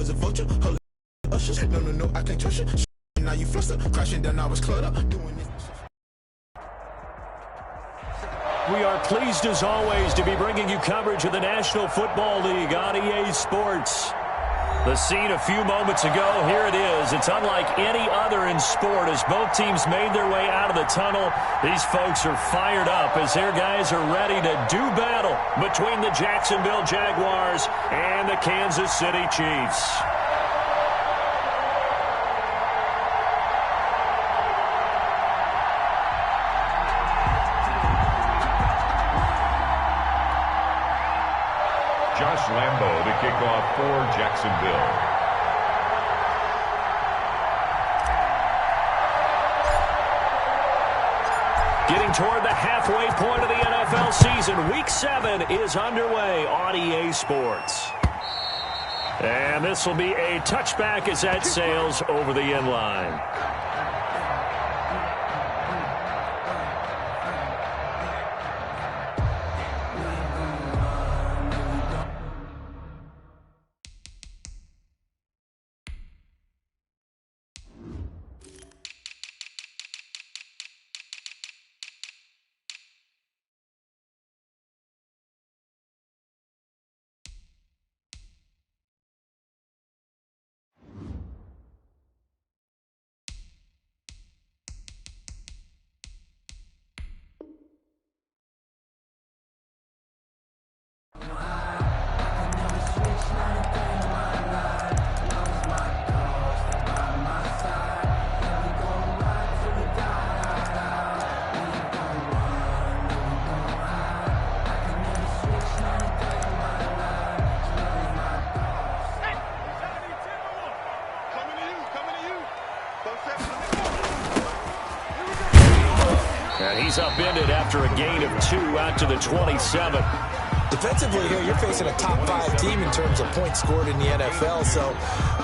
was a vulture. No, I can't trust you. Now you fluster, crashing down, I was cluttered up, doing this. We are pleased as always to be bringing you coverage of the National Football League on EA Sports. The scene a few moments ago, here it is. It's unlike any other in sport as both teams made their way out of the tunnel. These folks are fired up as their guys are ready to do battle between the Jacksonville Jaguars and the Kansas City Chiefs. Lambo to kick off for Jacksonville. Getting toward the halfway point of the NFL season, Week 7 is underway on EA Sports. And this will be a touchback as that sails over the end line. And he's upended after a gain of 2 out to the 27. Defensively here, you're facing a top-5 team in terms of points scored in the NFL. So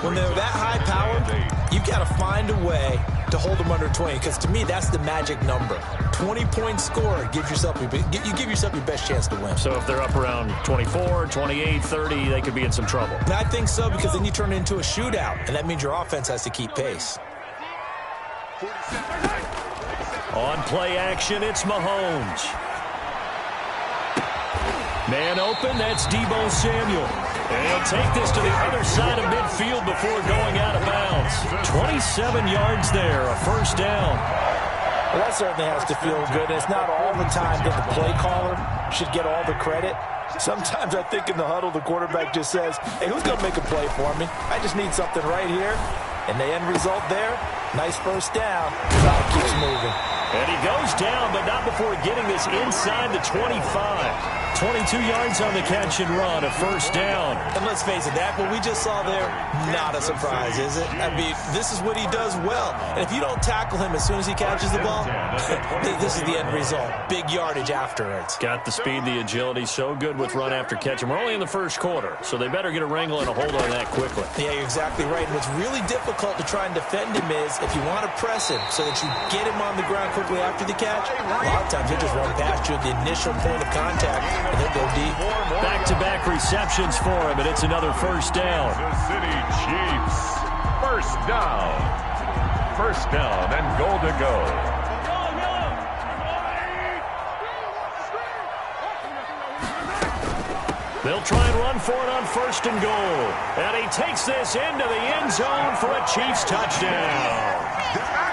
when they're that high-powered, you've got to find a way to hold them under 20. Because to me, that's the magic number. 20-point score, you give yourself your best chance to win. So if they're up around 24, 28, 30, they could be in some trouble. And I think so, because then you turn it into a shootout, and that means your offense has to keep pace. On play action, it's Mahomes. Man open, that's Deebo Samuel. And he'll take this to the other side of midfield before going out of bounds. 27 yards there, a first down. Well, that certainly has to feel good. It's not all the time that the play caller should get all the credit. Sometimes I think in the huddle, the quarterback just says, hey, who's going to make a play for me? I just need something right here. And the end result there, nice first down. Clock keeps moving. And he goes down, but not before getting this inside the 25. 22 yards on the catch and run, a first down. And let's face it, that what we just saw there, not a surprise, is it? I mean, this is what he does well. And if you don't tackle him as soon as he catches the ball, this is the end result. Big yardage afterwards. Got the speed, the agility, so good with run after catch. And we're only in the first quarter, so they better get a wrangle and a hold on that quickly. Yeah, you're exactly right. And what's really difficult to try and defend him is if you want to press him so that you get him on the ground quickly after the catch, a lot of times he'll just run past you at the initial point of contact, and he'll go deep. Back-to-back receptions for him, and it's another first down. Kansas City Chiefs, first down. First down and goal to go. They'll try and run for it on first and goal. And he takes this into the end zone for a Chiefs touchdown.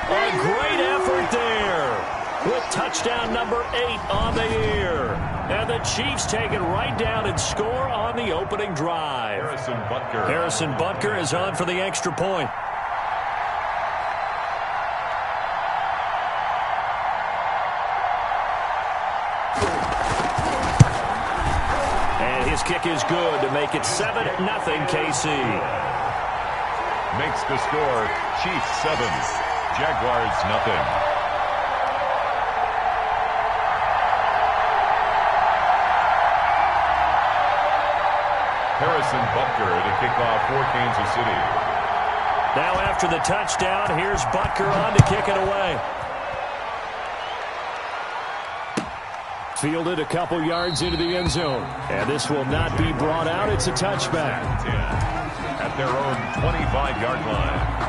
A great effort there with touchdown number 8 on the year. And the Chiefs take it right down and score on the opening drive. Harrison Butker is on for the extra point. And his kick is good to make it 7-0 KC. Makes the score Chiefs 7, Jaguars nothing. Harrison Butker to kick off for Kansas City. Now after the touchdown, here's Butker on to kick it away. Fielded a couple yards into the end zone. And this will not be brought out. It's a touchback. At their own 25-yard line.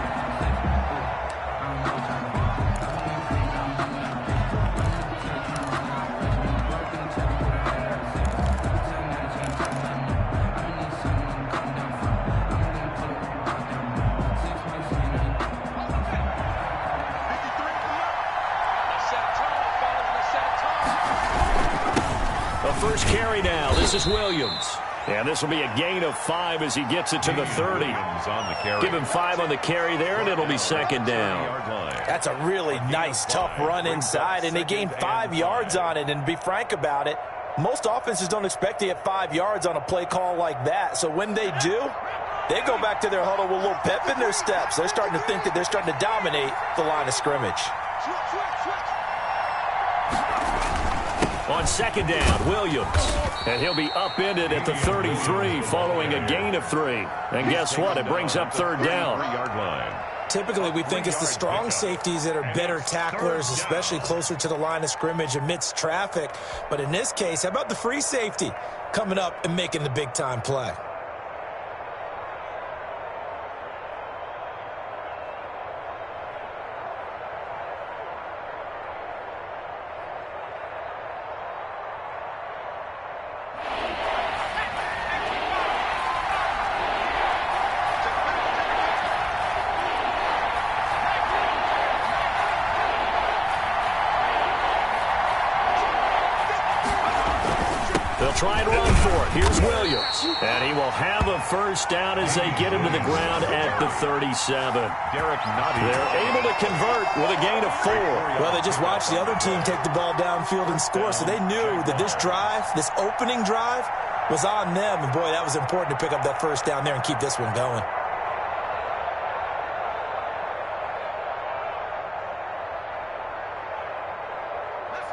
First carry now. This is Williams. And this will be a gain of 5 as he gets it to the 30. Give him 5 on the carry there, and it'll be second down. That's a really nice, tough run inside, and they gained 5 yards on it. And to be frank about it, most offenses don't expect to get 5 yards on a play call like that. So when they do, they go back to their huddle with a little pep in their steps. They're starting to think that they're starting to dominate the line of scrimmage. On second down, Williams. And he'll be upended at the 33 following a gain of 3. And guess what? It brings up third down. Typically, we think it's the strong safeties that are better tacklers, especially closer to the line of scrimmage amidst traffic. But in this case, how about the free safety coming up and making the big-time play? They'll try and run for it. Here's Williams. And he will have a first down as they get him to the ground at the 37. They're able to convert with a gain of 4. Well, they just watched the other team take the ball downfield and score, so they knew that this drive, this opening drive, was on them. And, boy, that was important to pick up that first down there and keep this one going.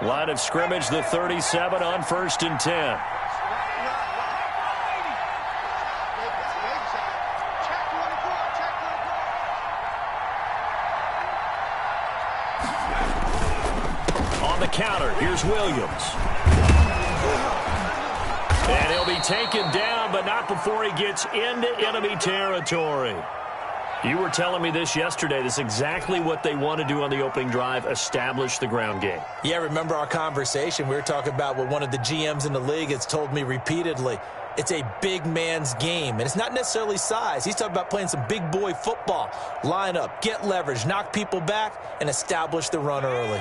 Line of scrimmage, the 37 on 1st and 10. On the counter, here's Williams. And he'll be taken down, but not before he gets into enemy territory. You were telling me this yesterday. This is exactly what they want to do on the opening drive, establish the ground game. Yeah, remember our conversation? We were talking about what one of the GMs in the league has told me repeatedly. It's a big man's game, and it's not necessarily size. He's talking about playing some big boy football. Line up, get leverage, knock people back, and establish the run early.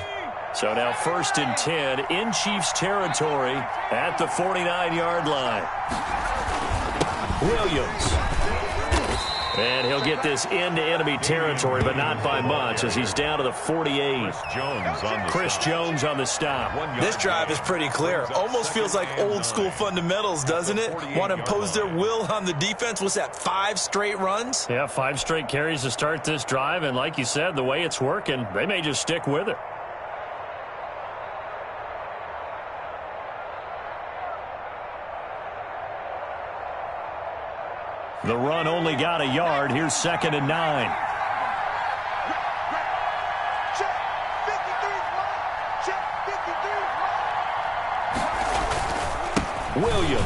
So now 1st and 10 in Chiefs territory at the 49-yard line. Williams. And he'll get this into enemy territory, but not by much, as he's down to the 48. Chris Jones on the stop. This drive is pretty clear. Almost feels like old-school fundamentals, doesn't it? Want to impose their will on the defense. What's that, 5 straight runs? Yeah, 5 straight carries to start this drive, and like you said, the way it's working, they may just stick with it. The run only got a yard. Here's 2nd and 9. Williams.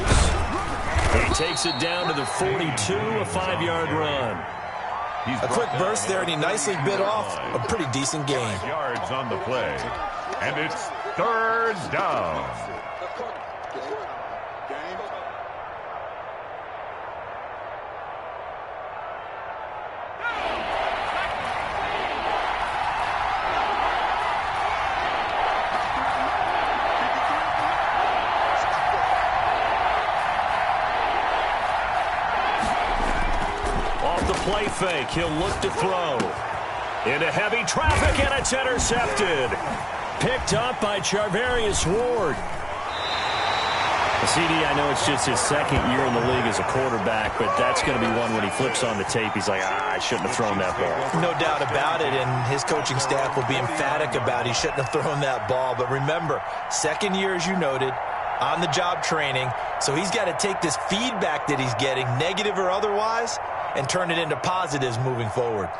He takes it down to the 42, a 5-yard run. A quick burst there, and he nicely bit off a pretty decent gain. Yards on the play. And it's 3rd down. Play fake. He'll look to throw. Into heavy traffic, and it's intercepted. Picked up by Charvarius Ward. CD, I know it's just his 2nd year in the league as a quarterback, but that's going to be one when he flips on the tape. He's like, I shouldn't have thrown that ball. No doubt about it, and his coaching staff will be emphatic about he shouldn't have thrown that ball. But remember, 2nd year, as you noted, on-the-job training, so he's got to take this feedback that he's getting, negative or otherwise, and turn it into positives moving forward.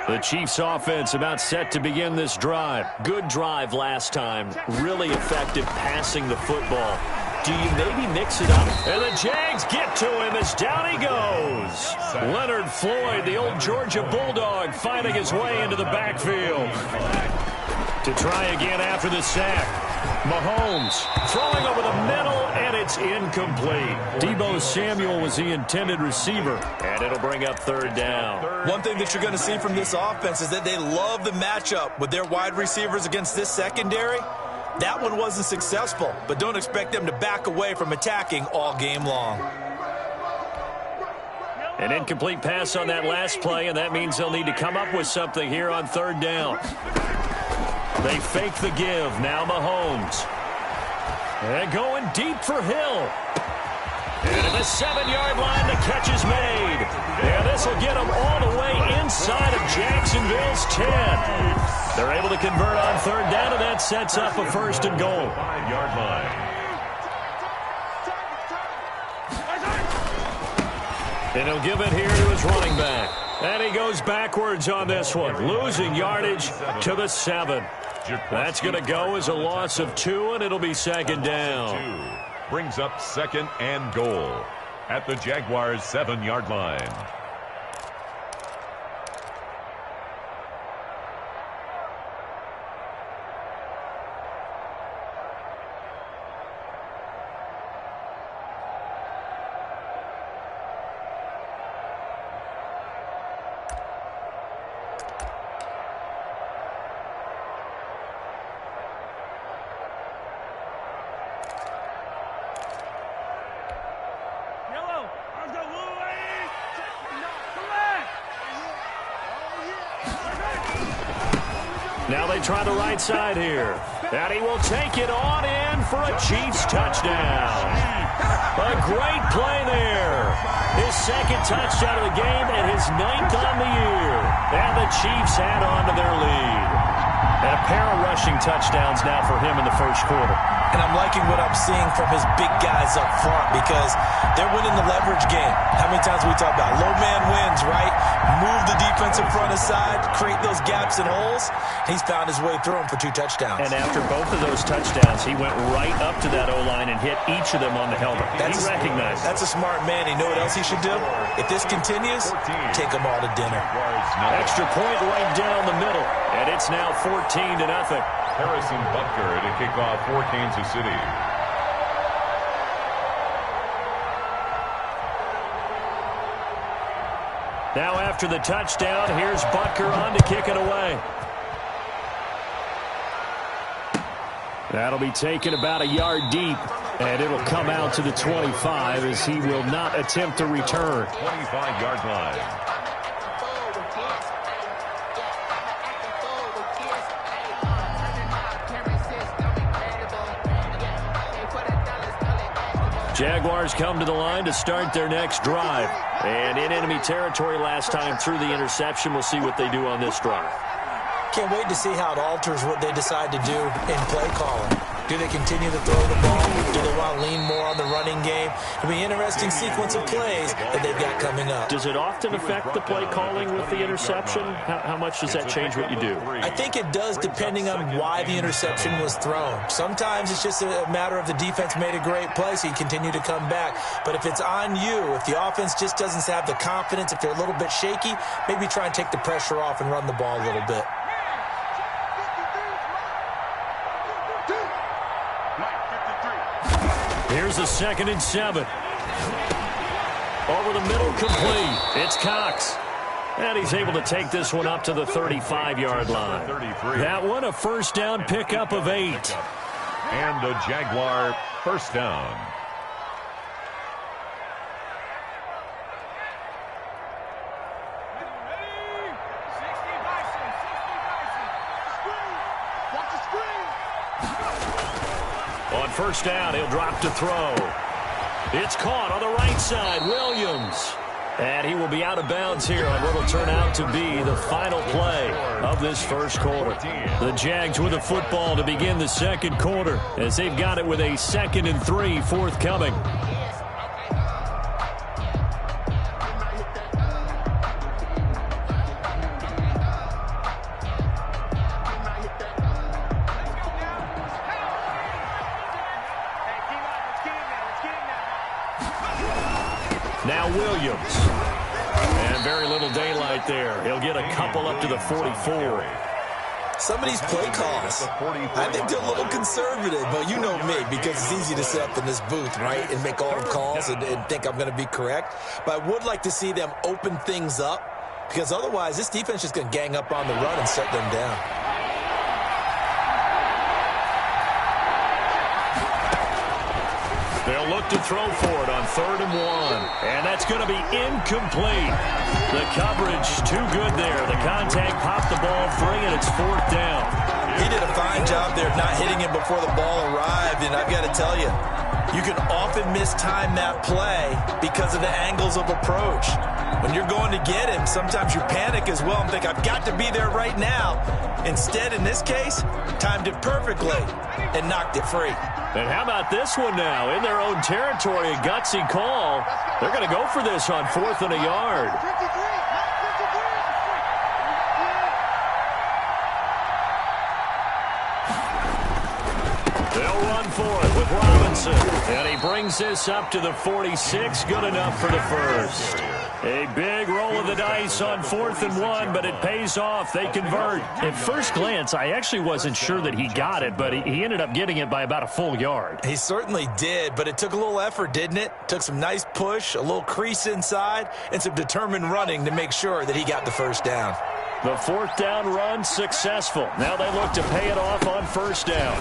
The Chiefs offense about set to begin this drive. Good drive last time. Really effective passing the football. do you maybe mix it up? And the Jags get to him as down he goes. Leonard Floyd, the old Georgia Bulldog, finding his way into the backfield. To try again after the sack. Mahomes throwing over the middle, and it's incomplete. Deebo Samuel was the intended receiver, and it'll bring up third down. One thing that you're going to see from this offense is that they love the matchup with their wide receivers against this secondary. That one wasn't successful, but don't expect them to back away from attacking all game long. An incomplete pass on that last play, and that means they'll need to come up with something here on third down. They fake the give. Now Mahomes. And going deep for Hill. And at the 7-yard line, the catch is made. And this will get them all the way inside of Jacksonville's 10. They're able to convert on third down, and that sets up a first and goal. 5-yard line. And he'll give it here to his running back. And he goes backwards on this one, losing yardage to the 7. That's going to go as a loss of 2, and it'll be second down. Brings up second and goal at the Jaguars' 7-yard line. Now they try the right side here. And he will take it on in for a Chiefs touchdown. A great play there. His second touchdown of the game and his 9th on the year. And the Chiefs add on to their lead. And a pair of rushing touchdowns now for him in the first quarter. And I'm liking what I'm seeing from his big guys up front because they're winning the leverage game. How many times we talk about low man wins, right? Move the defensive front aside, create those gaps and holes. He's found his way through them for 2 touchdowns. And after both of those touchdowns, he went right up to that O-line and hit each of them on the helmet. He recognized that's a smart man. You know what else he should do? If this continues, take them all to dinner. Extra point right down the middle. And it's now 14-0. Harrison Butker to kick off for Kansas City. Now after the touchdown, here's Butker on to kick it away. That'll be taken about a yard deep, and it'll come out to the 25 as he will not attempt to return. 25-yard line. Jaguars come to the line to start their next drive. And in enemy territory last time through the interception. We'll see what they do on this drive. Can't wait to see how it alters what they decide to do in play calling. Do they continue to throw the ball? Do they want to lean more on the running game? It'll be an interesting sequence of plays that they've got coming up. Does it often affect the play calling with the interception? How much does that change what you do? I think it does depending on why the interception was thrown. Sometimes it's just a matter of the defense made a great play, so you continue to come back. But if it's on you, if the offense just doesn't have the confidence, if they're a little bit shaky, maybe try and take the pressure off and run the ball a little bit. Here's a 2nd and 7. Over the middle, complete. It's Cox. And he's able to take this one up to the 35-yard line. That one a first down pickup of 8. And a Jaguar first down. On first down, he'll drop to throw. It's caught on the right side, Williams. And he will be out of bounds here on what will turn out to be the final play of this first quarter. The Jags with a football to begin the second quarter as they've got it with a 2nd and 3 forthcoming. Now Williams. And very little daylight there. He'll get a couple up to the 44. Some of these play calls, I think they're a little conservative, but you know me, because it's easy to sit up in this booth, right, and make all the calls and think I'm going to be correct. But I would like to see them open things up, because otherwise this defense is going to gang up on the run and shut them down. They'll look to throw for it on 3rd and 1. And that's going to be incomplete. The coverage too good there. The contact popped the ball free, and it's 4th down. He did a fine job there of not hitting him before the ball arrived, and I've got to tell you, you can often mistime that play because of the angles of approach. When you're going to get him, sometimes you panic as well and think, I've got to be there right now. Instead, in this case, timed it perfectly and knocked it free. And how about this one now? In their own territory, a gutsy call. They're going to go for this on 4th and a yard. They'll run for it with Robinson. And he brings this up to the 46. Good enough for the first. A big roll of the dice on 4th and 1, but it pays off. They convert. At first glance, I actually wasn't sure that he got it, but he ended up getting it by about a full yard. He certainly did, but it took a little effort, didn't it? Took some nice push, a little crease inside, and some determined running to make sure that he got the first down. The 4th down run successful. Now they look to pay it off on 1st down.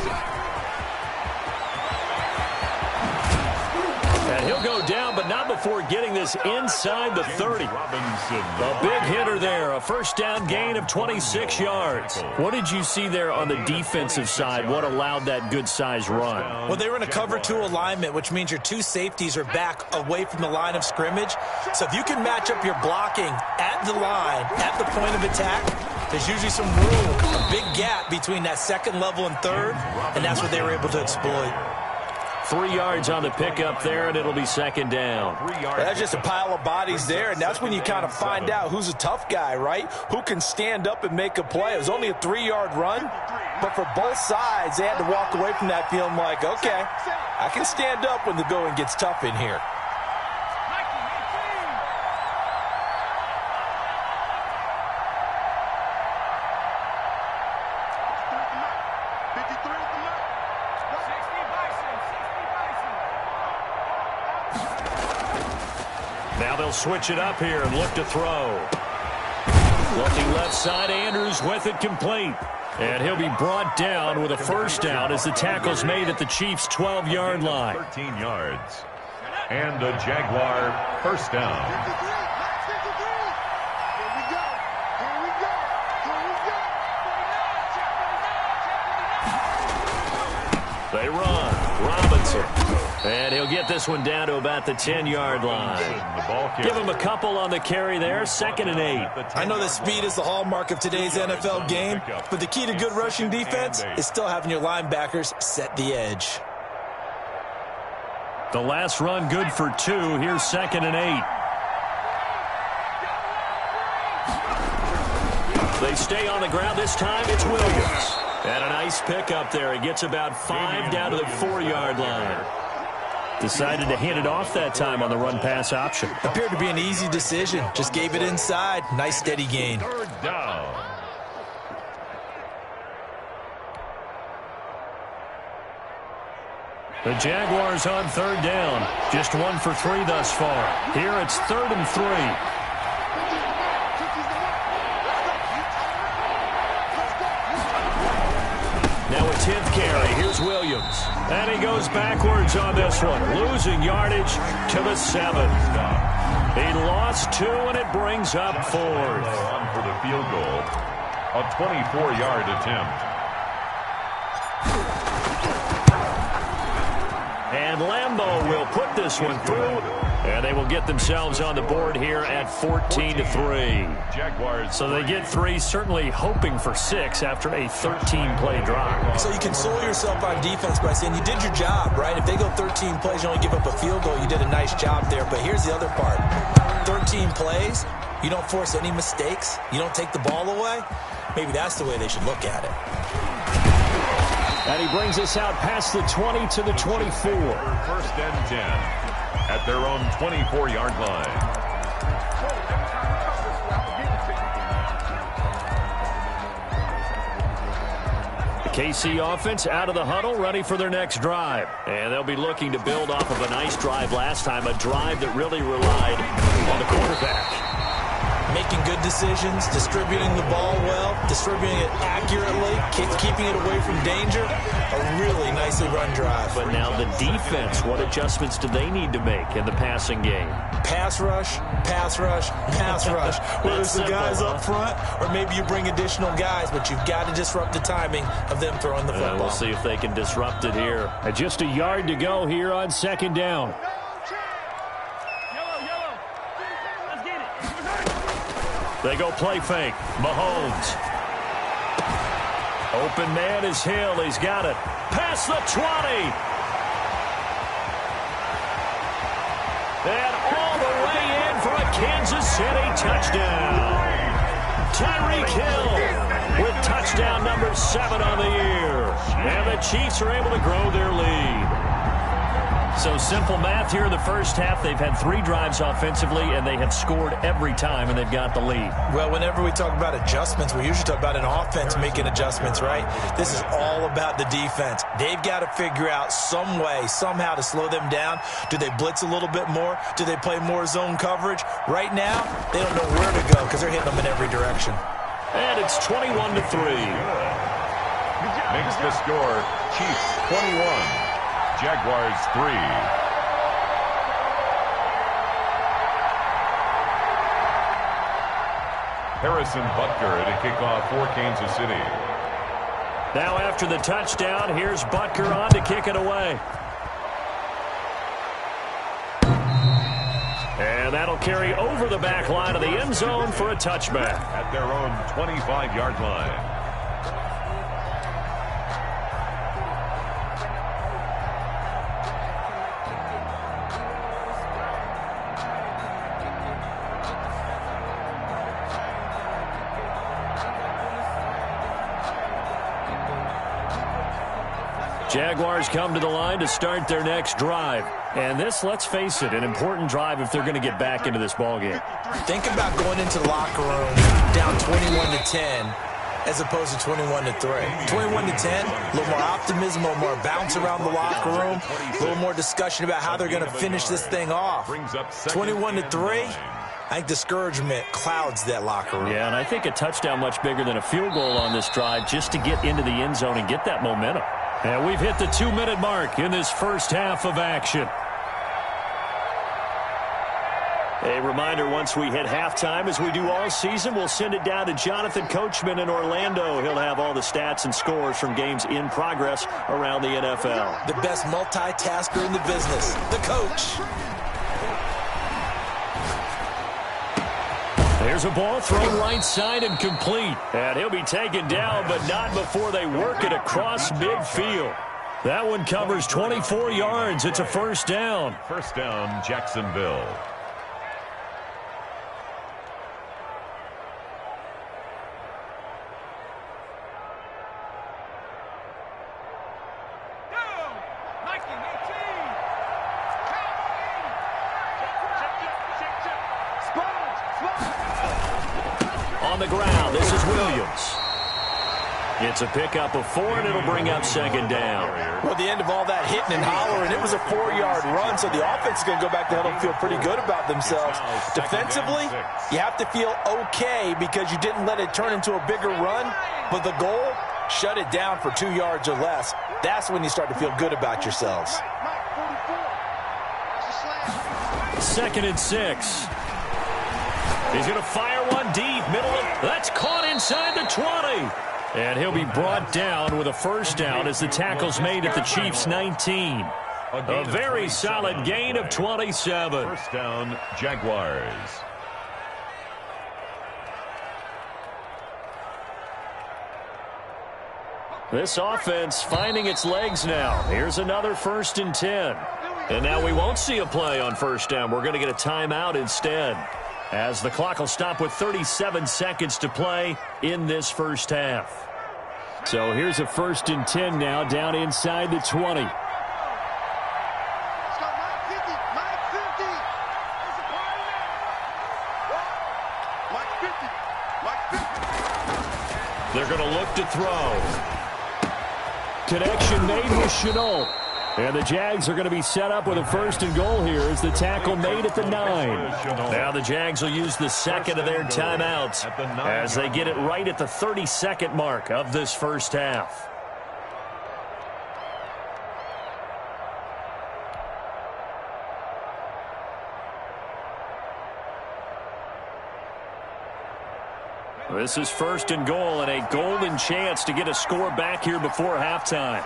And he'll go down, but not before getting this inside the 30. A big hitter there, a 1st down gain of 26 yards. What did you see there on the defensive side? What allowed that good-sized run? Well, they were in a cover 2 alignment, which means your 2 safeties are back away from the line of scrimmage. So if you can match up your blocking at the line, at the point of attack, there's usually some room, a big gap between that 2nd level and 3rd, and that's what they were able to exploit. 3 yards on the pickup there, and it'll be 2nd down. That's just a pile of bodies there, and that's when you kind of find out who's a tough guy, right? Who can stand up and make a play. It was only a 3-yard run, but for both sides, they had to walk away from that feeling like, okay, I can stand up when the going gets tough in here. Now they'll switch it up here and look to throw. Looking left side, Andrews with it complete. And he'll be brought down with a 1st down as the tackle's made at the Chiefs' 12-yard line. 13 yards. And a Jaguar 1st down. They run. Robinson. And he'll get this one down to about the 10-yard line. Give him a couple on the carry there. 2nd and 8. I know that speed is the hallmark of today's NFL game, but the key to good rushing defense is still having your linebackers set the edge. The last run good for 2. Here's 2nd and 8. They stay on the ground. This time it's Williams. And a nice pickup there. He gets about 5 down to the 4-yard line. Decided to hand it off that time on the run-pass option. Appeared to be an easy decision. Just gave it inside. Nice steady gain. 3rd down. The Jaguars on 3rd down. Just 1 for 3 thus far. Here it's 3rd and 3. Now a 10th carry. Here's Williams. And he goes backwards on this one. Losing yardage to the 7. He lost 2, and it brings up 4th. On for the field goal. A 24-yard attempt. And Lambeau will put this one through. And they will get themselves on the board here at 14-3. Jaguars. So they get 3, certainly hoping for 6 after a 13-play drive. So you console yourself on defense by saying you did your job, right? If they go 13 plays, you only give up a field goal, you did a nice job there. But here's the other part. 13 plays, you don't force any mistakes, you don't take the ball away. Maybe that's the way they should look at it. And he brings us out past the 20 to the 24. 1st and 10. at their own 24-yard line. The KC offense out of the huddle, ready for their next drive. And they'll be looking to build off of a nice drive last time, a drive that really relied on the quarterback. Making good decisions, distributing the ball well, distributing it accurately, keeping it away from danger. A really nicely run drive. But now the defense, what adjustments do they need to make in the passing game? Pass rush, pass rush, pass rush. Whether it's the guys up front or maybe you bring additional guys, but you've got to disrupt the timing of them throwing the football. We'll see if they can disrupt it here. Just a yard to go here on second down. They go play fake. Mahomes. Open man is Hill. He's got it. Past the 20. And all the way in for a Kansas City touchdown. Tyreek Hill with touchdown number 7 on the year. And the Chiefs are able to grow their lead. So simple math here in the first half. They've had 3 drives offensively, and they have scored every time, and they've got the lead. Well, whenever we talk about adjustments, we usually talk about an offense making adjustments, right? This is all about the defense. They've got to figure out some way, somehow to slow them down. Do they blitz a little bit more? Do they play more zone coverage? Right now, they don't know where to go because they're hitting them in every direction. And it's 21-3. Makes the score Chiefs 21. Jaguars 3. Harrison Butker to kick off for Kansas City. Now after the touchdown, here's Butker on to kick it away. And that'll carry over the back line of the end zone for a touchback. At their own 25-yard line. Jaguars come to the line to start their next drive. And this, let's face it, an important drive if they're going to get back into this ballgame. Think about going into the locker room down 21-10 as opposed to 21-3. 21-10, a little more optimism, a little more bounce around the locker room, a little more discussion about how they're going to finish this thing off. 21-3, I think discouragement clouds that locker room. Yeah, and I think a touchdown much bigger than a field goal on this drive just to get into the end zone and get that momentum. And we've hit the 2-minute mark in this first half of action. A reminder, once we hit halftime, as we do all season, we'll send it down to Jonathan Coachman in Orlando. He'll have all the stats and scores from games in progress around the NFL. The best multitasker in the business, the coach. There's a ball thrown right side and complete. And he'll be taken down, but not before they work it across midfield. That one covers 24 yards. It's a first down. First down, Jacksonville. On the ground, this is Williams. It's a pickup of 4, and it'll bring up second down. Well, at the end of all that hitting and hollering, it was a 4-yard run, so the offense is going to go back to huddle and feel pretty good about themselves. Defensively, you have to feel okay because you didn't let it turn into a bigger run, but the goal, shut it down for 2 yards or less. That's when you start to feel good about yourselves. 2nd and 6. He's going to fire one deep, middle of, that's caught inside the 20. And he'll be brought down with a first down as the tackle's made at the Chiefs' 19. A very solid gain of 27. First down, Jaguars. This offense finding its legs now. Here's another 1st and 10. And now we won't see a play on first down. We're going to get a timeout instead, as the clock will stop with 37 seconds to play in this first half. So here's a 1st and 10 now, down inside the 20. They're going to look to throw. Connection made with Chenault. And the Jags are going to be set up with a 1st and goal here as the tackle made at the 9. Now the Jags will use the second of their timeouts as they get it right at the 32nd mark of this first half. This is 1st and goal and a golden chance to get a score back here before halftime.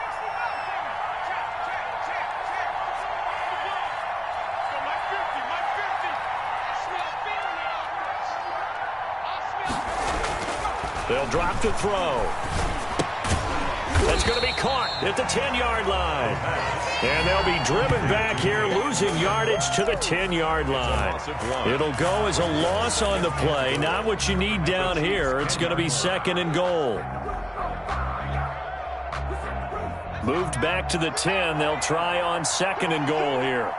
They'll drop to throw. That's going to be caught at the 10-yard line. And they'll be driven back here, losing yardage to the 10-yard line. It'll go as a loss on the play. Not what you need down here. It's going to be 2nd and goal. Moved back to the 10. They'll try on 2nd and goal here.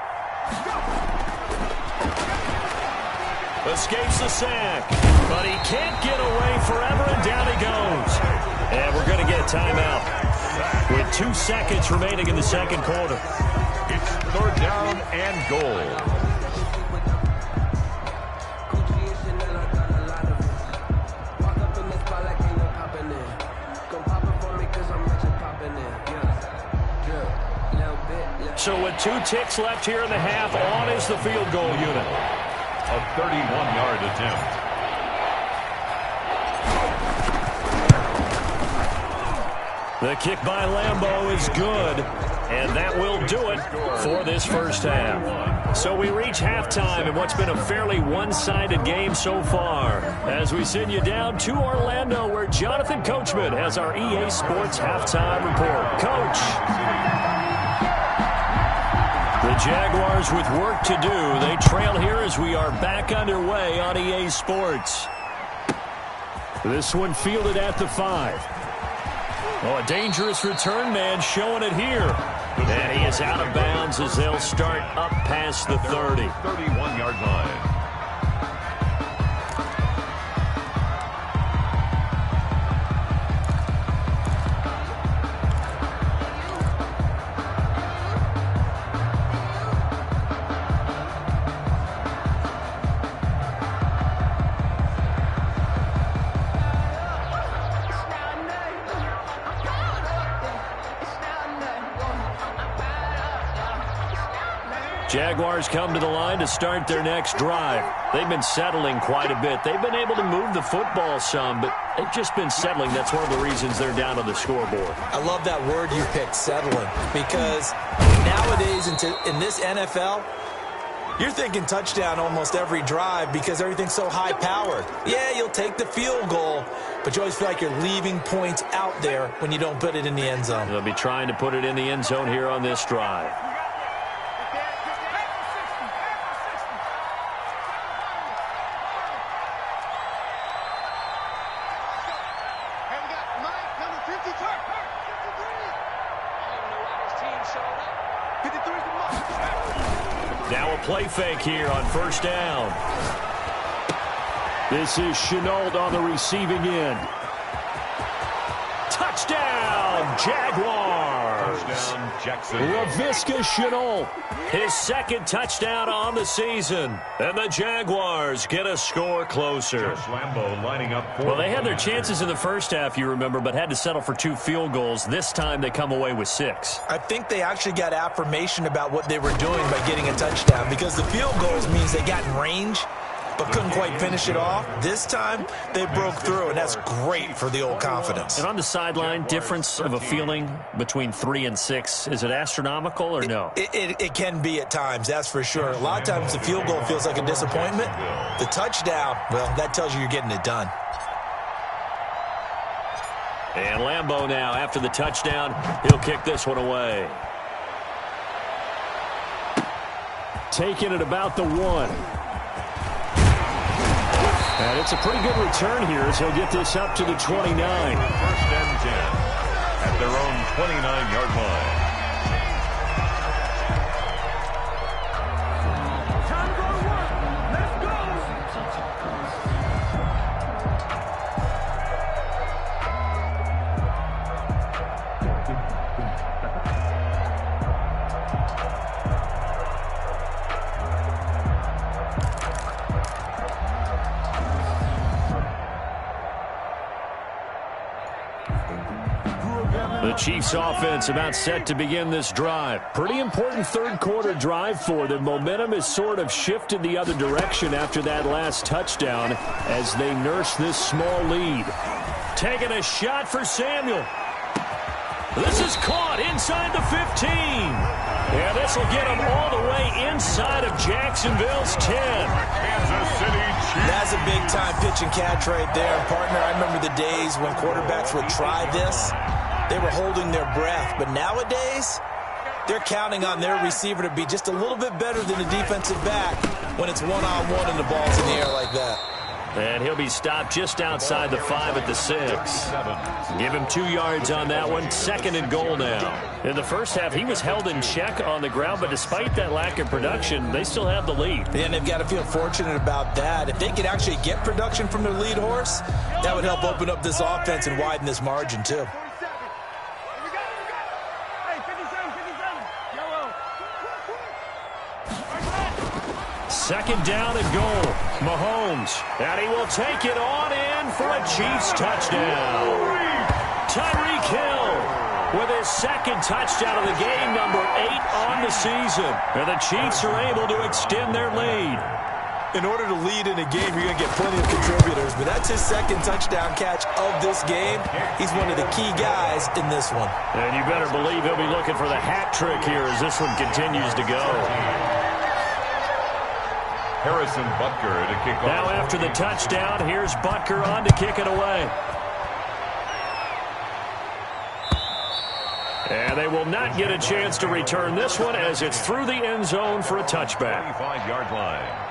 Escapes the sack, but he can't get away forever, and down he goes. And we're going to get a timeout with 2 seconds remaining in the second quarter. It's 3rd down and goal. So with 2 ticks left here in the half, on is the field goal unit. A 31-yard attempt. The kick by Lambeau is good, and that will do it for this first half. So we reach halftime in what's been a fairly one-sided game so far, as we send you down to Orlando, where Jonathan Coachman has our EA Sports halftime report. Coach. The Jaguars with work to do. They trail here as we are back underway on EA Sports. This one fielded at the 5. Oh, a dangerous return man showing it here. And he is out of bounds as they'll start up past the 30. 31-yard line. Jaguars come to the line to start their next drive. They've been settling quite a bit. They've been able to move the football some, but they've just been settling. That's one of the reasons they're down on the scoreboard. I love that word you picked, settling, because nowadays in this NFL, you're thinking touchdown almost every drive because everything's so high-powered. Yeah, you'll take the field goal, but you always feel like you're leaving points out there when you don't put it in the end zone. They'll be trying to put it in the end zone here on this drive. Now a play fake here on 1st down. This is Chenault on the receiving end. Touchdown, Jaguars! Touchdown, Jackson. Laviska Chenault, his 2nd touchdown on the season. And the Jaguars get a score closer. Lambeau lining up for. Well, they had their chances in the first half, you remember, but had to settle for 2 field goals. This time they come away with 6. I think they actually got affirmation about what they were doing by getting a touchdown, because the field goals means they got in range but couldn't quite finish it off. This time, they broke through, and that's great for the old confidence. And on the sideline, difference of a feeling between 3 and 6, is it astronomical or no? It can be at times, that's for sure. A lot of times the field goal feels like a disappointment. The touchdown, well, that tells you you're getting it done. And Lambeau now, after the touchdown, he'll kick this one away. Taking it about the 1. And it's a pretty good return here as he'll get this up to the 29. 1st and 10 at their own 29-yard line. Time to go to work. Let's go. The Chiefs offense about set to begin this drive. Pretty important third quarter drive for them. Momentum has sort of shifted the other direction after that last touchdown as they nurse this small lead. Taking a shot for Samuel. This is caught inside the 15. Yeah, this will get them all the way inside of Jacksonville's 10. Kansas City Chiefs. That's a big-time pitch and catch right there. Partner, I remember the days when quarterbacks would try this. They were holding their breath. But nowadays, they're counting on their receiver to be just a little bit better than the defensive back when it's one-on-one and the ball's in the air like that. And he'll be stopped just outside the 5 at the 6. Give him 2 yards on that one. 2nd and goal now. In the first half, he was held in check on the ground, but despite that lack of production, they still have the lead. And they've got to feel fortunate about that. If they could actually get production from their lead horse, that would help open up this offense and widen this margin too. Second down and goal. Mahomes. And he will take it on in for a Chiefs touchdown. Tyreek Hill with his 2nd touchdown of the game, number 8 on the season. And the Chiefs are able to extend their lead. In order to lead in a game, you're going to get plenty of contributors, but that's his 2nd touchdown catch of this game. He's one of the key guys in this one. And you better believe he'll be looking for the hat trick here as this one continues to go. Harrison Butker to kick off. Now after the touchdown, here's Butker on to kick it away. And they will not get a chance to return this one as it's through the end zone for a touchback. 25-yard line.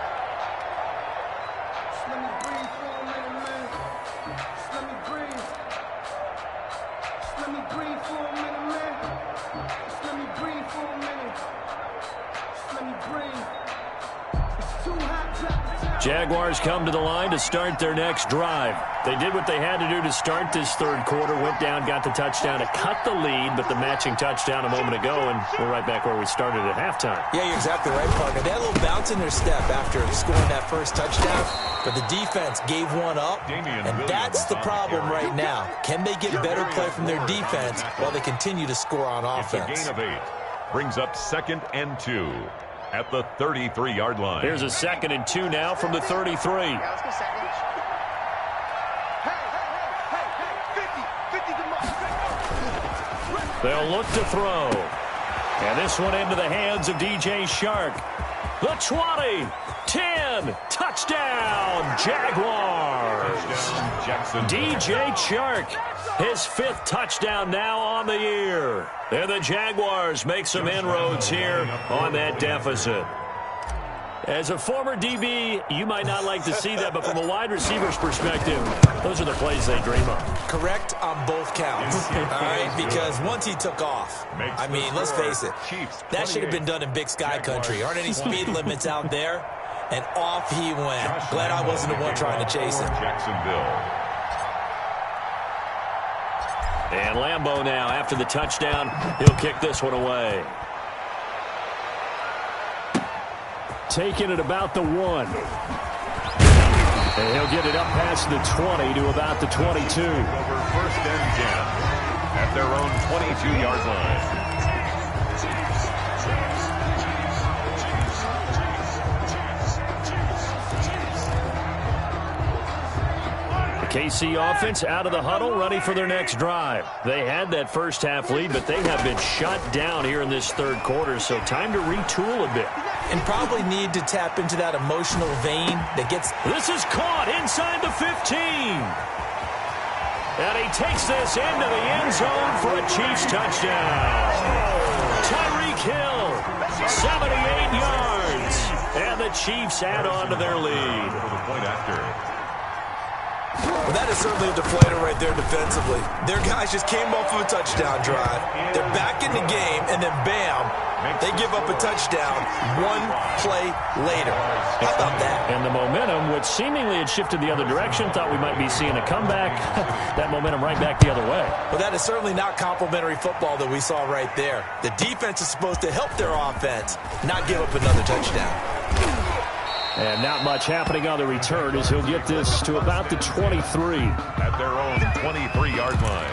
Jaguars come to the line to start their next drive. They did what they had to do to start this third quarter, went down, got the touchdown to cut the lead, but the matching touchdown a moment ago, and we're right back where we started at halftime. Yeah, you're exactly right, partner. They had a little bounce in their step after scoring that first touchdown, but the defense gave one up, and that's the problem right now. Can they get better play from their defense while they continue to score on offense? It's a gain of 8. Brings up 2nd and 2. At the 33-yard line. Here's a 2nd and 2 now from the 33. They'll look to throw. And this one into the hands of DJ Shark. The 20, 10, touchdown, Jaguars. DJ Shark, his 5th touchdown now on the year. And the Jaguars make some inroads here on that deficit. As a former DB, you might not like to see that, but from a wide receiver's perspective, those are the plays they dream of. Correct on both counts, all right? Because once he took off, I mean, let's face it, that should have been done in Big Sky Country. Aren't any speed limits out there? And off he went. Glad I wasn't the one trying to chase him. Jacksonville. And Lambeau now, after the touchdown, he'll kick this one away. Taking it about the 1. And he'll get it up past the 20 to about the 22. Over 1st and 10 at their own 22-yard line. KC offense out of the huddle, ready for their next drive. They had that first half lead, but they have been shut down here in this third quarter, so time to retool a bit. And probably need to tap into that emotional vein that gets... This is caught inside the 15. And he takes this into the end zone for a Chiefs touchdown. Tyreek Hill, 78 yards. And the Chiefs add on to their lead. For the point after. Well, that is certainly a deflator right there defensively. Their guys just came off of a touchdown drive. They're back in the game, and then bam, they give up a touchdown one play later. How about that? And the momentum, which seemingly had shifted the other direction, thought we might be seeing a comeback. That momentum right back the other way. Well, that is certainly not complimentary football that we saw right there. The defense is supposed to help their offense, not give up another touchdown. And not much happening on the return as he'll get this to about the 23. At their own 23-yard line.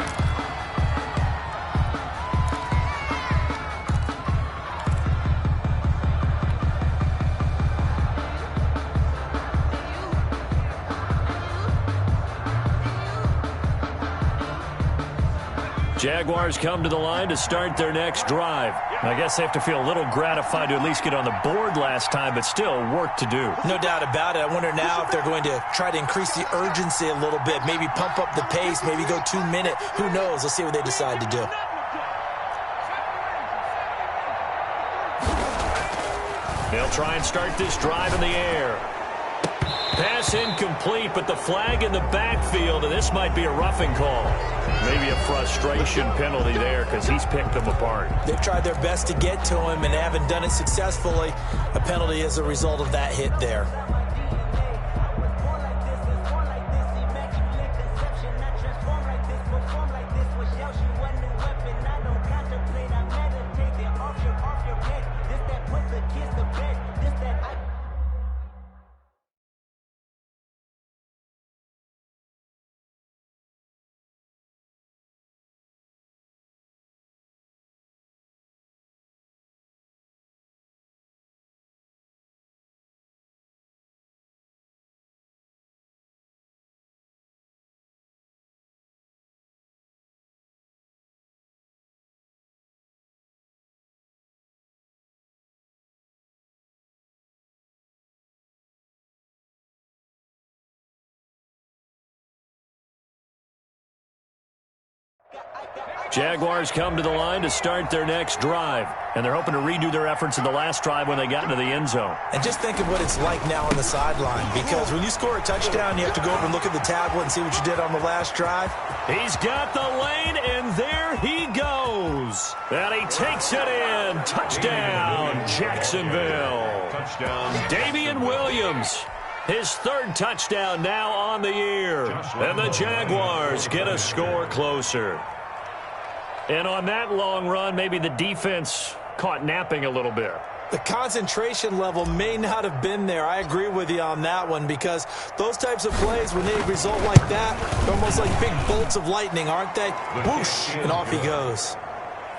Jaguars come to the line to start their next drive. I guess they have to feel a little gratified to at least get on the board last time, but still work to do. No doubt about it. I wonder now if they're going to try to increase the urgency a little bit, maybe pump up the pace, maybe go 2-minute. Who knows? Let's see what they decide to do. They'll try and start this drive in the air. Pass incomplete, but the flag in the backfield, and this might be a roughing call. Maybe a frustration penalty there because he's picked them apart. They've tried their best to get to him and haven't done it successfully. A penalty as a result of that hit there. Jaguars come to the line to start their next drive, and they're hoping to redo their efforts in the last drive when they got into the end zone. And just think of what it's like now on the sideline, because when you score a touchdown, you have to go over and look at the tablet and see what you did on the last drive. He's got the lane, and there he goes. And he takes it in. Touchdown, Jacksonville. Touchdown. Damian Williams. His third touchdown now on the year. And the Jaguars get a score closer. And on that long run, maybe the defense caught napping a little bit. The concentration level may not have been there. I agree with you on that one, because those types of plays, when they result like that, they're almost like big bolts of lightning, aren't they? Whoosh, and off he goes.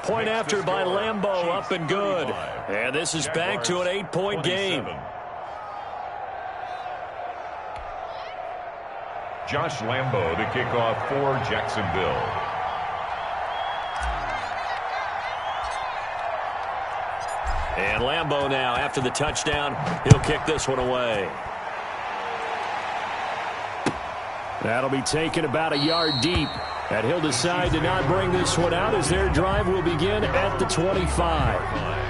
Point after by Lambeau, up and good. And this is back to an 8-point game. Josh Lambeau to kick off for Jacksonville. And Lambeau now, after the touchdown, he'll kick this one away. That'll be taken about a yard deep. And he'll decide to not bring this one out as their drive will begin at the 25.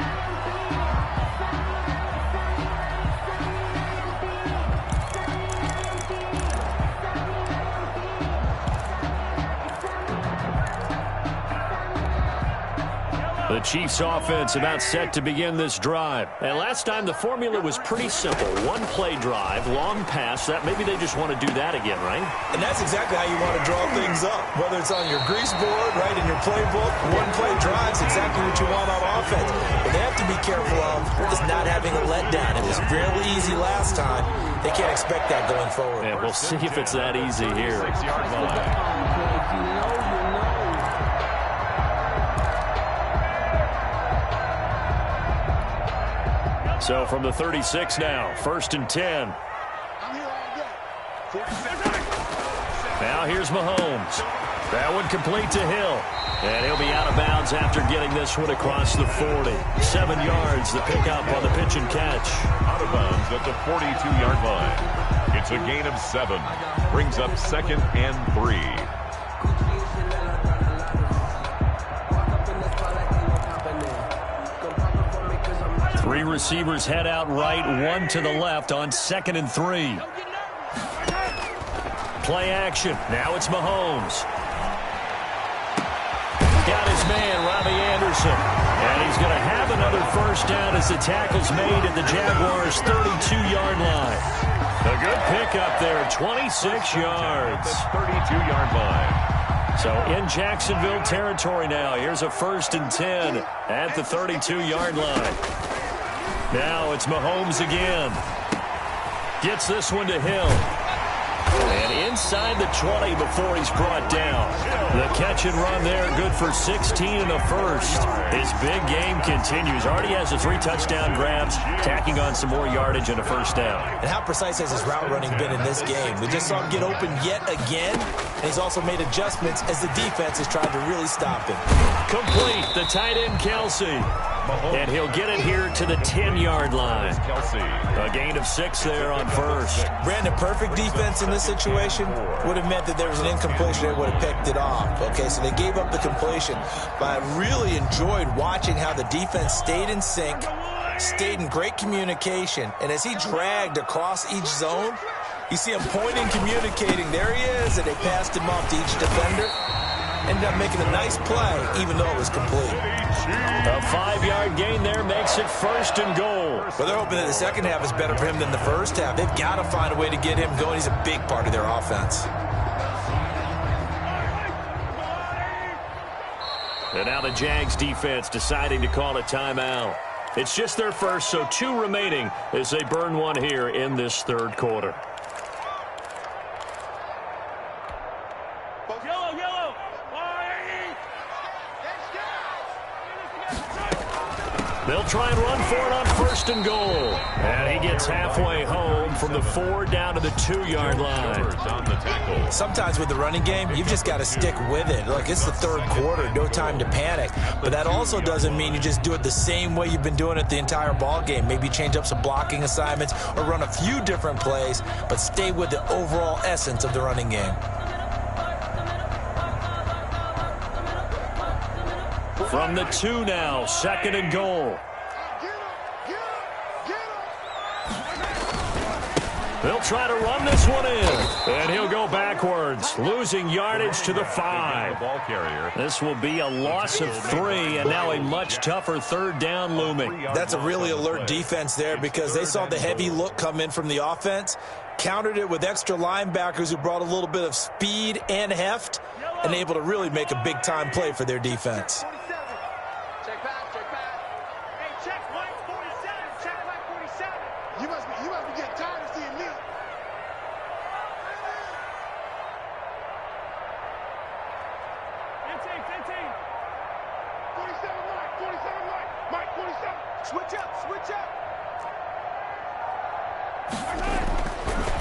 The Chiefs offense about set to begin this drive. And last time the formula was pretty simple. One play drive, long pass. That maybe they just want to do that again, right? And that's exactly how you want to draw things up. Whether it's on your grease board, right, in your playbook, one play drive's exactly what you want on offense. What they have to be careful of is not having a letdown. It was really easy last time. They can't expect that going forward. And we'll see if it's that easy here. 6-yard line. So from the 36 now, 1st and 10. Now here's Mahomes. That one complete to Hill. And he'll be out of bounds after getting this one across the 40. 7 yards, the pickup on the pitch and catch. Out of bounds at the 42-yard line. It's a gain of 7. Brings up 2nd and 3. Three receivers head out right, one to the left on 2nd and 3. Play action. Now it's Mahomes. Got his man, Robbie Anderson. And he's going to have another first down as the tackle's made at the Jaguars' 32-yard line. A good pickup there, 26 yards. 32-yard line. So in Jacksonville territory now. Here's a 1st and 10 at the 32-yard line. Now it's Mahomes again. Gets this one to Hill. And inside the 20 before he's brought down. The catch and run there, good for 16 in the first. His big game continues. Already has the 3 touchdown grabs, tacking on some more yardage and a first down. And how precise has his route running been in this game? We just saw him get open yet again, and he's also made adjustments as the defense has tried to really stop him. Complete, the tight end, Kelsey. And he'll get it here to the 10-yard line. A gain of 6 there on first. Brandon, perfect defense in this situation would have meant that there was an incompletion. They would have picked it off. Okay, so they gave up the completion. But I really enjoyed watching how the defense stayed in sync, stayed in great communication. And as he dragged across each zone, you see him pointing, communicating. There he is, and they passed him off to each defender. Ended up making a nice play, even though it was complete. A 5-yard gain there makes it first and goal. Well, they're hoping that the second half is better for him than the first half. They've got to find a way to get him going. He's a big part of their offense. And now the Jags defense deciding to call a timeout. It's just their first, so 2 remaining as they burn one here in this third quarter. They'll try and run for it on first and goal. And he gets halfway home from the 4 down to the 2-yard line. Sometimes with the running game, you've just got to stick with it. Look, it's the third quarter, no time to panic. But that also doesn't mean you just do it the same way you've been doing it the entire ball game. Maybe change up some blocking assignments or run a few different plays, but stay with the overall essence of the running game. From the 2 now, second and goal. They'll try to run this one in, and he'll go backwards, losing yardage to the 5. This will be a loss of 3, and now a much tougher third down looming. That's a really alert defense there because they saw the heavy look come in from the offense, countered it with extra linebackers who brought a little bit of speed and heft, and able to really make a big-time play for their defense.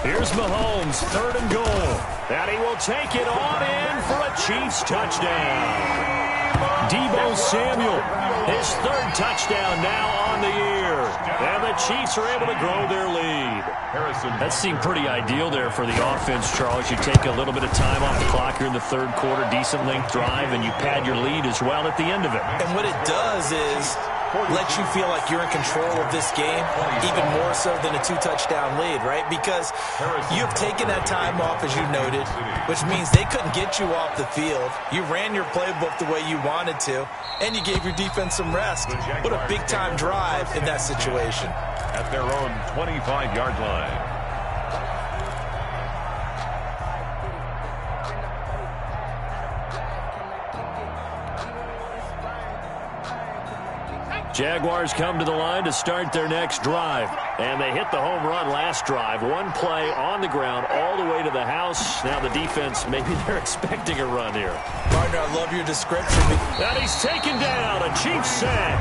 Here's Mahomes, third and goal. And he will take it on in for a Chiefs touchdown. Deebo Samuel, his third touchdown now on the year. And the Chiefs are able to grow their lead. That seemed pretty ideal there for the offense, Charles. You take a little bit of time off the clock here in the third quarter, decent length drive, and you pad your lead as well at the end of it. And what it does is let you feel like you're in control of this game, even more so than a 2-touchdown lead, right? Because you've taken that time off, as you noted, which means they couldn't get you off the field. You ran your playbook the way you wanted to, and you gave your defense some rest. What a big-time drive in that situation. At their own 25-yard line. Jaguars come to the line to start their next drive. And they hit the home run last drive. One play on the ground all the way to the house. Now the defense, maybe they're expecting a run here. Partner, I love your description. And he's taken down, a Chiefs sack.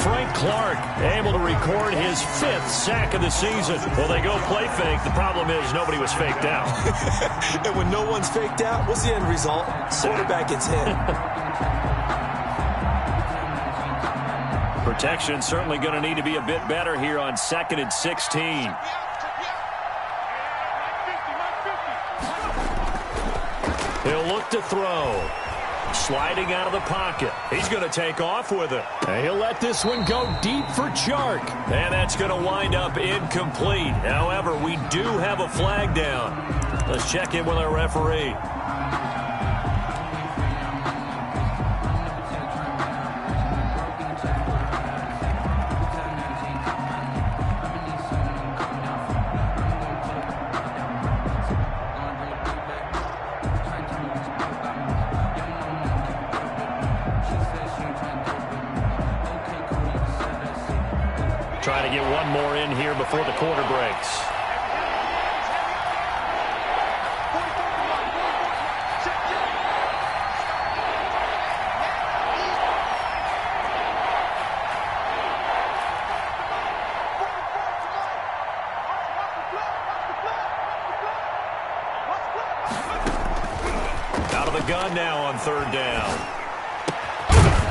Frank Clark able to record his 5th sack of the season. Well, they go play fake. The problem is nobody was faked out. And when no one's faked out, what's the end result? Quarterback gets hit. Protection certainly going to need to be a bit better here on 2nd and 16. He'll look to throw. Sliding out of the pocket. He's going to take off with it. And he'll let this one go deep for Chark. And that's going to wind up incomplete. However, we do have a flag down. Let's check in with our referee. Trying to get one more in here before the quarter breaks. Out of the gun now on third down.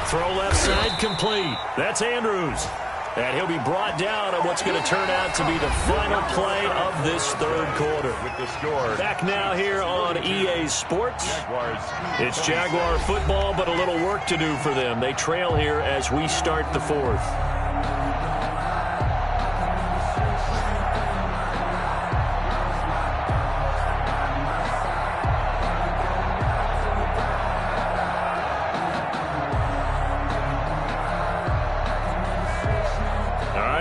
Throw left side complete. That's Andrews. And he'll be brought down on what's going to turn out to be the final play of this third quarter. With the score. Back now here on EA Sports. It's Jaguar football, but a little work to do for them. They trail here as we start the fourth.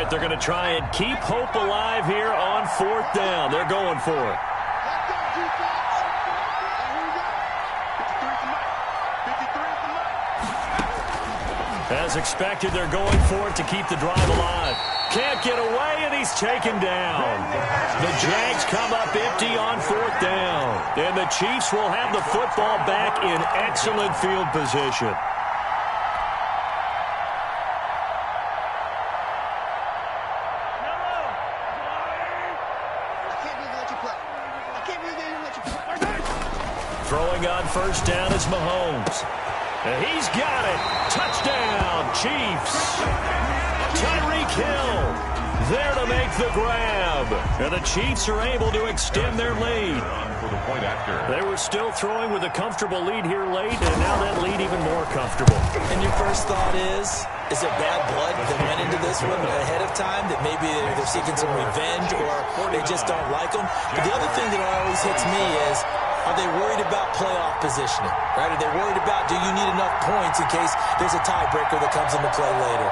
They're going to try and keep hope alive here on fourth down. They're going for it. As expected, they're going for it to keep the drive alive. Can't get away, and he's taken down. The Jags come up empty on fourth down. And the Chiefs will have the football back in excellent field position. Throwing on first down is Mahomes. And he's got it. Touchdown, Chiefs. Tyreek Hill there to make the grab. And the Chiefs are able to extend their lead. For the point after. They were still throwing with a comfortable lead here late, and now that lead even more comfortable. And your first thought is it bad blood that went into this one ahead of time, that maybe they're seeking some revenge or they just don't like them? But the other thing that always hits me is, are they worried about playoff positioning? Right? Are they worried about, do you need enough points in case there's a tiebreaker that comes into play later?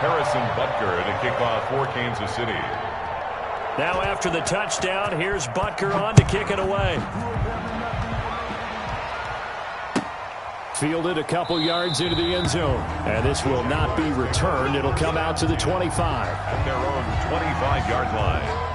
Harrison Butker to kick off for Kansas City. Now after the touchdown, here's Butker on to kick it away. Fielded a couple yards into the end zone. And this will not be returned. It'll come out to the 25. At their own 25-yard line.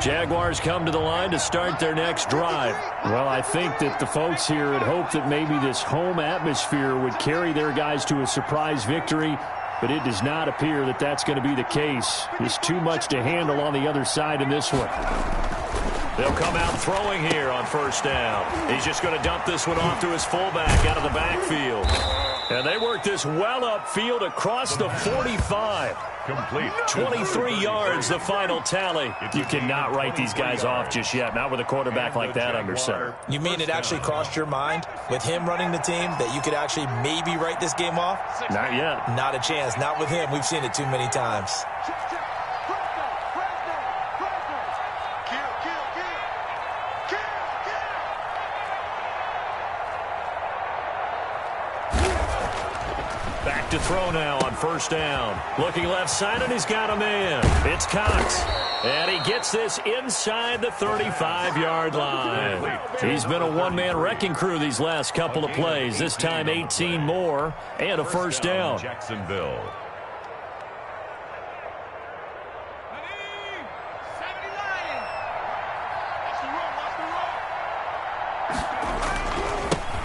Jaguars come to the line to start their next drive. Well, I think that the folks here had hoped that maybe this home atmosphere would carry their guys to a surprise victory, but it does not appear that that's going to be the case. There's too much to handle on the other side in this one. They'll come out throwing here on first down. He's just going to dump this one off to his fullback out of the backfield. And they work this well upfield across the 45. Complete. 23 yards, the final tally. You cannot write these guys off just yet, not with a quarterback like that under center. You mean it actually crossed your mind with him running the team that you could actually maybe write this game off? Not yet. Not a chance. Not with him. We've seen it too many times. Back to throw now on first down. Looking left side, and he's got a man. It's Cox. And he gets this inside the 35-yard line. He's been a one-man wrecking crew these last couple of plays. This time 18 more and a first down. Jacksonville.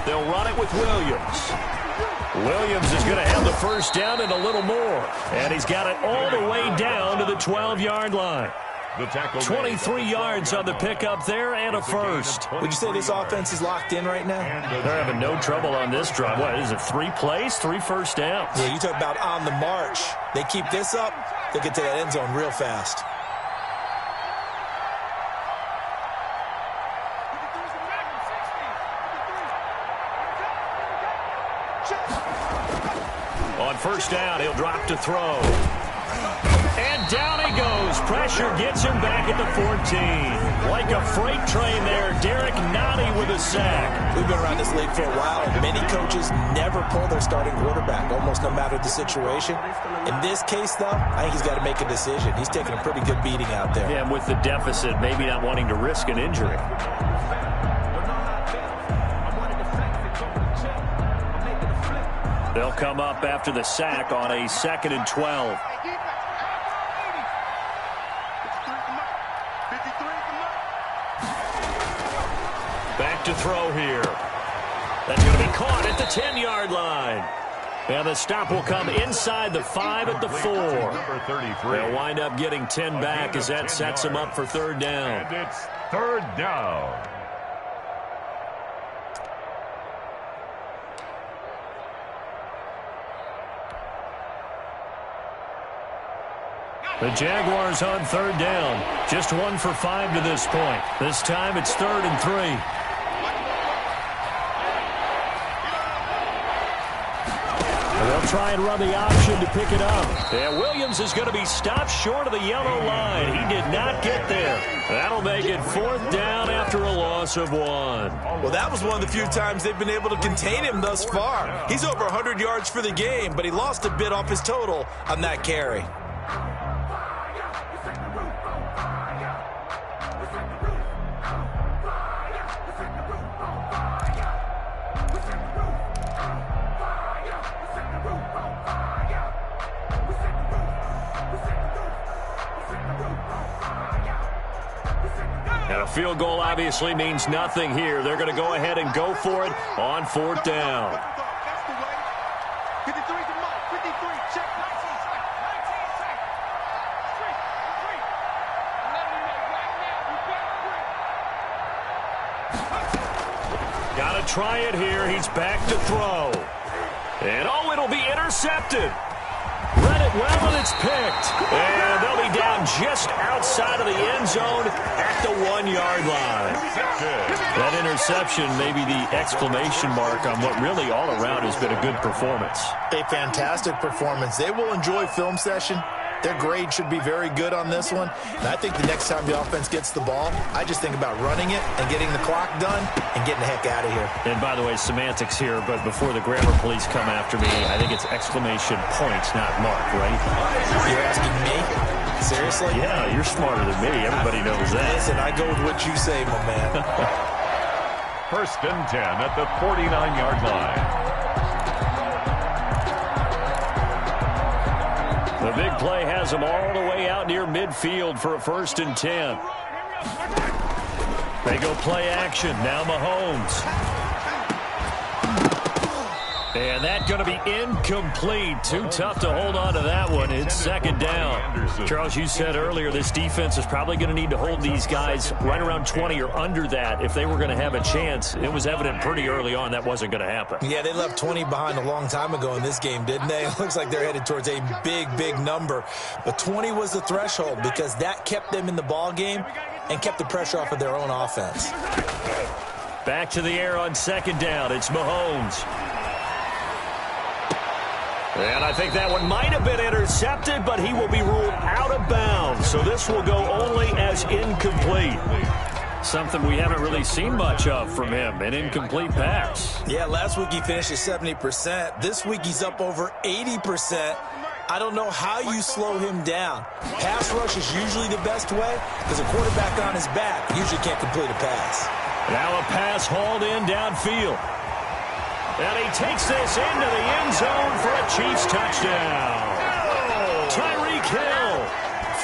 They'll run it with Williams. Williams is going to have the first down and a little more. And he's got it all the way down to the 12-yard line. 23 yards on the pickup there and a first. Would you say this offense is locked in right now? They're having no trouble on this drive. What is it, 3 plays, 3 first downs? Yeah, you talk about on the march. They keep this up, they get to that end zone real fast. On first down, he'll drop to throw. And down he goes. Pressure gets him back at the 14. Like a freight train there, Derek Nottie with a sack. We've been around this league for a while, and many coaches never pull their starting quarterback, almost no matter the situation. In this case, though, I think he's got to make a decision. He's taking a pretty good beating out there. Yeah, and with the deficit, maybe not wanting to risk an injury. They'll come up after the sack on a 2nd and 12. Back to throw here. That's going to be caught at the 10-yard line. And the stop will come inside the 5 at the 4. They'll wind up getting 10 back as that sets them up for 3rd down. And it's 3rd down. The Jaguars on 3rd down. Just 1 for 5 to this point. This time it's 3rd and 3. They'll try and run the option to pick it up. And Williams is going to be stopped short of the yellow line. He did not get there. That'll make it 4th down after a loss of 1. Well, that was one of the few times they've been able to contain him thus far. He's over 100 yards for the game, but he lost a bit off his total on that carry. And a field goal obviously means nothing here. They're going to go ahead and go for it on 4th down. Got to try it here. He's back to throw. And, oh, it'll be intercepted. Read it well, and it's picked. And they'll be down just outside of the end zone at the 1-yard line. That interception may be the exclamation mark on what really all around has been a good performance. A fantastic performance. They will enjoy film session. Their grade should be very good on this one. And I think the next time the offense gets the ball, I just think about running it and getting the clock done and getting the heck out of here. And by the way, semantics here, but before the grammar police come after me, I think it's exclamation points, not mark, right? You're asking me? Seriously? Yeah, you're smarter than me. Everybody knows that. Listen, I go with what you say, my man. 1st and 10 at the 49-yard line. The big play has them all the way out near midfield for a 1st and 10. They go play action. Now Mahomes. And that's going to be incomplete. Too tough to hold on to that one. It's 2nd down. Charles, you said earlier this defense is probably going to need to hold these guys right around 20 or under that if they were going to have a chance. It was evident pretty early on that wasn't going to happen. Yeah, they left 20 behind a long time ago in this game, didn't they? It looks like they're headed towards a big, big number. But 20 was the threshold because that kept them in the ball game and kept the pressure off of their own offense. Back to the air on 2nd down. It's Mahomes. And I think that one might have been intercepted, but he will be ruled out of bounds. So this will go only as incomplete. Something we haven't really seen much of from him, an incomplete pass. Yeah, last week he finished at 70%. This week he's up over 80%. I don't know how you slow him down. Pass rush is usually the best way because a quarterback on his back usually can't complete a pass. Now a pass hauled in downfield. And he takes this into the end zone for a Chiefs touchdown. Tyreek Hill,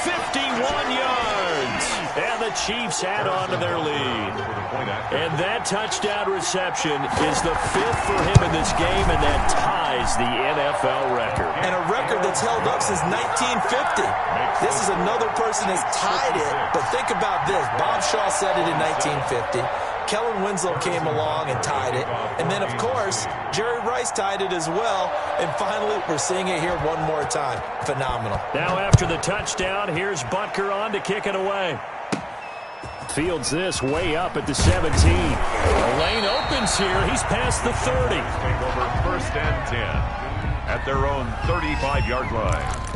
51 yards. And the Chiefs add on to their lead. And that touchdown reception is the 5th for him in this game, and that ties the NFL record. And a record that's held up since 1950. This is another person that's tied it, but think about this. Bob Shaw said it in 1950. Kellen Winslow came along and tied it. And then, of course, Jerry Rice tied it as well. And finally, we're seeing it here one more time. Phenomenal. Now after the touchdown, here's Butker on to kick it away. Fields this way up at the 17. The lane opens here. He's past the 30. Take over 1st and 10 at their own 35-yard line.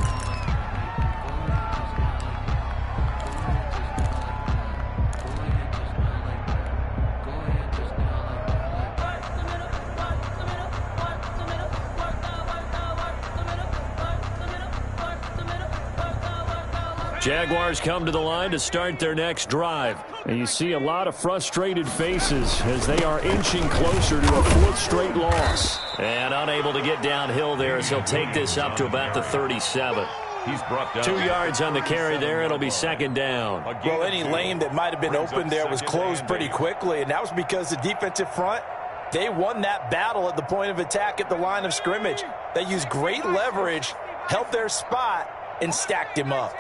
Jaguars come to the line to start their next drive. And you see a lot of frustrated faces as they are inching closer to a 4th straight loss. And unable to get downhill there as he'll take this up to about the 37. He's brought down 2 yards on the carry there. It'll be second down. Well, any lane that might have been open there was closed pretty quickly, and that was because the defensive front, they won that battle at the point of attack at the line of scrimmage. They used great leverage, held their spot, and stacked him up.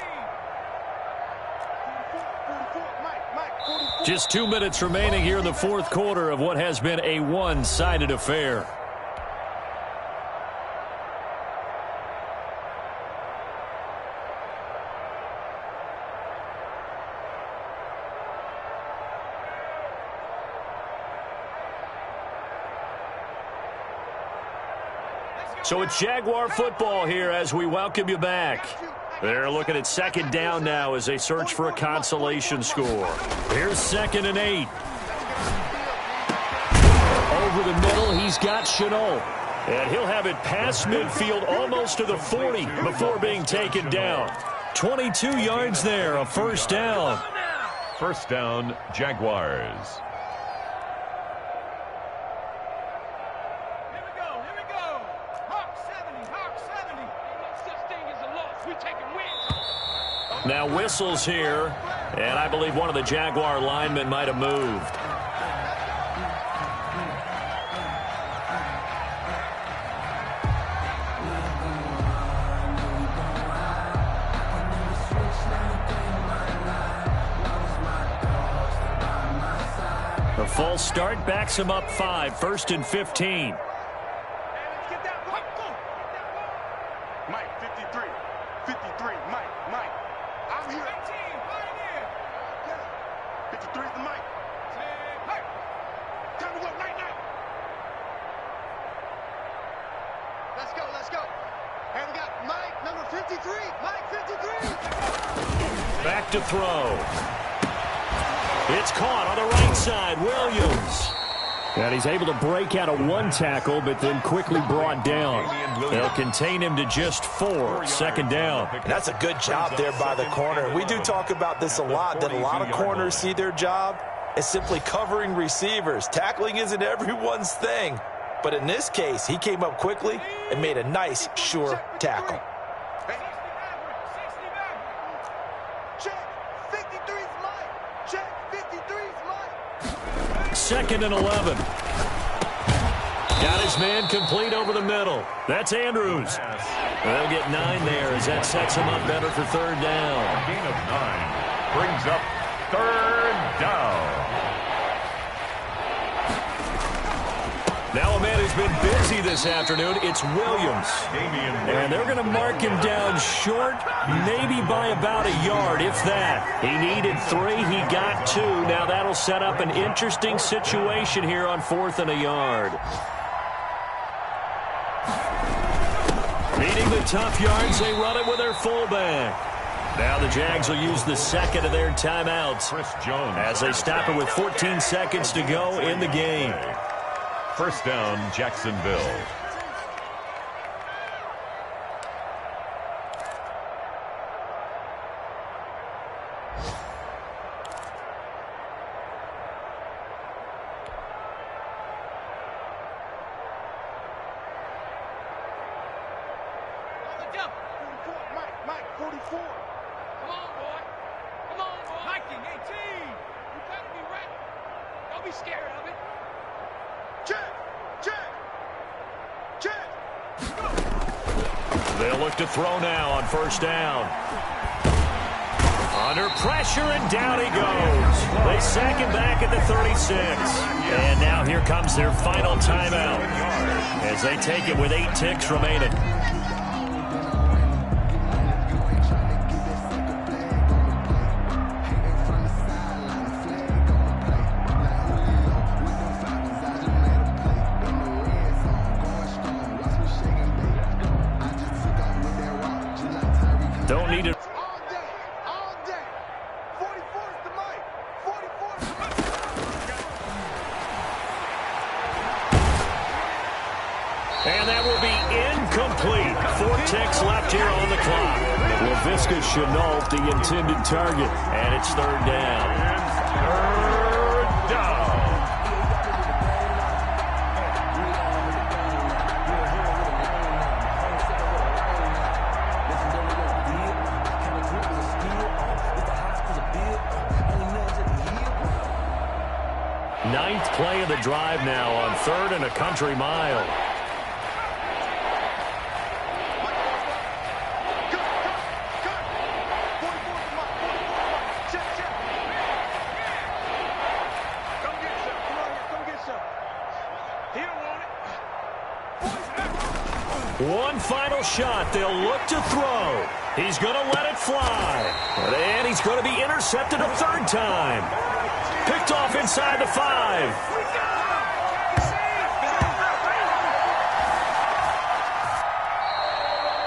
Just 2 minutes remaining here in the fourth quarter of what has been a one-sided affair. So it's Jaguar football here as we welcome you back. They're looking at second down now as they search for a consolation score. Here's 2nd and 8. Over the middle, he's got Chenault. And he'll have it past midfield almost to the 40 before being taken down. 22 yards there, a first down. First down, Jaguars. Now whistles here, and I believe one of the Jaguar linemen might have moved. The false start backs him up 5, 1st and 15. Back to throw. It's caught on the right side. Williams. And he's able to break out of one tackle, but then quickly brought down. They'll contain him to just 4. Second down. And that's a good job there by the corner. We do talk about this a lot, that a lot of corners see their job as simply covering receivers. Tackling isn't everyone's thing. But in this case, he came up quickly and made a nice, sure tackle. Second and 11. Got his man complete over the middle. That's Andrews. They'll get 9 there as that sets him up better for third down. A gain of 9 brings up third down. Now a man who's been busy this afternoon, it's Williams. And they're going to mark him down short, maybe by about a yard, if that. He needed 3, he got 2. Now that'll set up an interesting situation here on 4th and a yard. Needing the tough yards, they run it with their fullback. Now the Jags will use the second of their timeouts as they stop it with 14 seconds to go in the game. First down, Jacksonville. Mike, 44. Come on, boy. Come on, boy. Mike, 18. You better be ready. Don't be scared of it. Check. They'll look to throw now on first down. Under pressure, and down he goes. They sack him back at the 36. And now here comes their final timeout as they take it with 8 ticks remaining. Don't need it. All day. 44 is the mic. 44 is the mic. And that will be incomplete. 4 ticks left here on the clock. Laviska Chenault, the intended target. And it's third down. Third down. 9th play of the drive now on 3rd and a country mile. One final shot. They'll look to throw. He's going to let it fly. And he's going to be intercepted a 3rd time. Picked off inside the 5.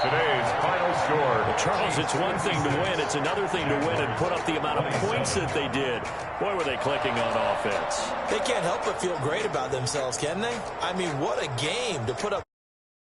Today's final score. Well, Charles, it's one thing to win. It's another thing to win and put up the amount of points that they did. Boy, were they clicking on offense. They can't help but feel great about themselves, can they? I mean, what a game to put up.